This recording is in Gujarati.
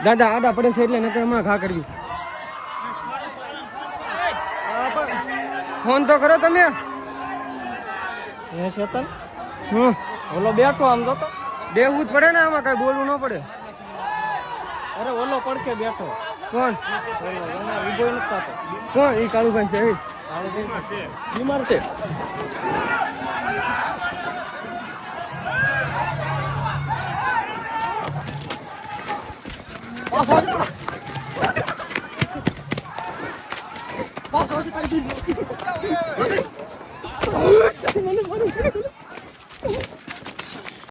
દાદા આડા પડે છે એટલે નકર હમણાં ઘા કરવી. ફોન તો કરો તમે. હે ચેતન ઓલો બેઠો આમ તો બેવું જ પડે ને આમાં કઈ બોલવું ન પડે. અરે ઓલો પડકે બેઠો. કોણ? ઉભો નથી થતો. કોણ? એ કાળુભાઈ છે. બીમાર છે. પાછો